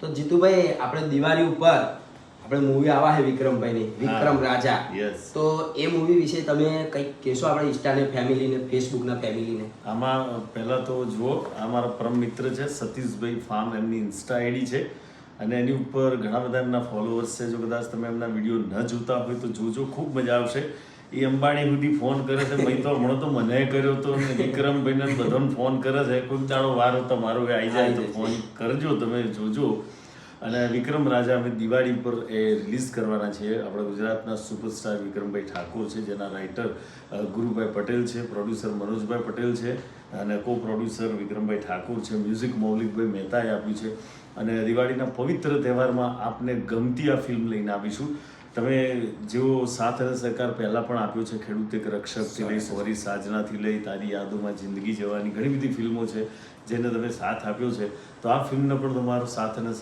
તો જીતુભાઈ આપણે દિવાળી ઉપર આપણે મૂવી આવા છે વિક્રમભાઈની વિક્રમ રાજા. તો એ મૂવી વિશે તમે કંઈક કહેશો આપણે ઇન્સ્ટાને ફેમિલીને ફેસબુકના ફેમિલીને? આમાં પહેલાં તો જુઓ, આ મારા પરમ મિત્ર છે સતીશભાઈ ફાર્મ, એમની ઇન્સ્ટા આઈડી છે અને એની ઉપર ઘણા બધા એમના ફોલોઅર્સ છે. જો કદાચ તમે એમના વિડીયો ન જોતા હોય તો જોજો, ખૂબ મજા આવશે. એ અંબાણી સુધી ફોન કરે છે, ભાઈ તો હમણાં તો મને કર્યો તો, વિક્રમભાઈને બધાને ફોન કરે છે. કોઈક દાડો વારો તમારો આવી જાય તો ફોન કરજો, તમે જોજો. અને વિક્રમ રાજા અમે દિવાળી પર એ રિલીઝ કરવાના છીએ. આપણા ગુજરાતના સુપરસ્ટાર વિક્રમભાઈ ઠાકોર છે, જેના રાઇટર ગુરુભાઈ પટેલ છે, પ્રોડ્યુસર મનોજભાઈ પટેલ છે અને કો પ્રોડ્યુસર વિક્રમભાઈ ઠાકોર છે. મ્યુઝિક મૌલિકભાઈ મહેતાએ આપ્યું છે. અને દિવાળીના પવિત્ર તહેવારમાં આપને ગમતી આ ફિલ્મ લઈને આવીશું. તમે જેવો સાથ અને સહકાર પહેલાં પણ આપ્યો છે, ખેડૂત એક રક્ષકથી લઈ સોરી સાજનાથી લઈ તારી યાદોમાં જિંદગી જવાની ઘણી બધી ફિલ્મો છે જેને તમે સાથ આપ્યો છે, તો આ ફિલ્મને પણ તમારો સાથ અને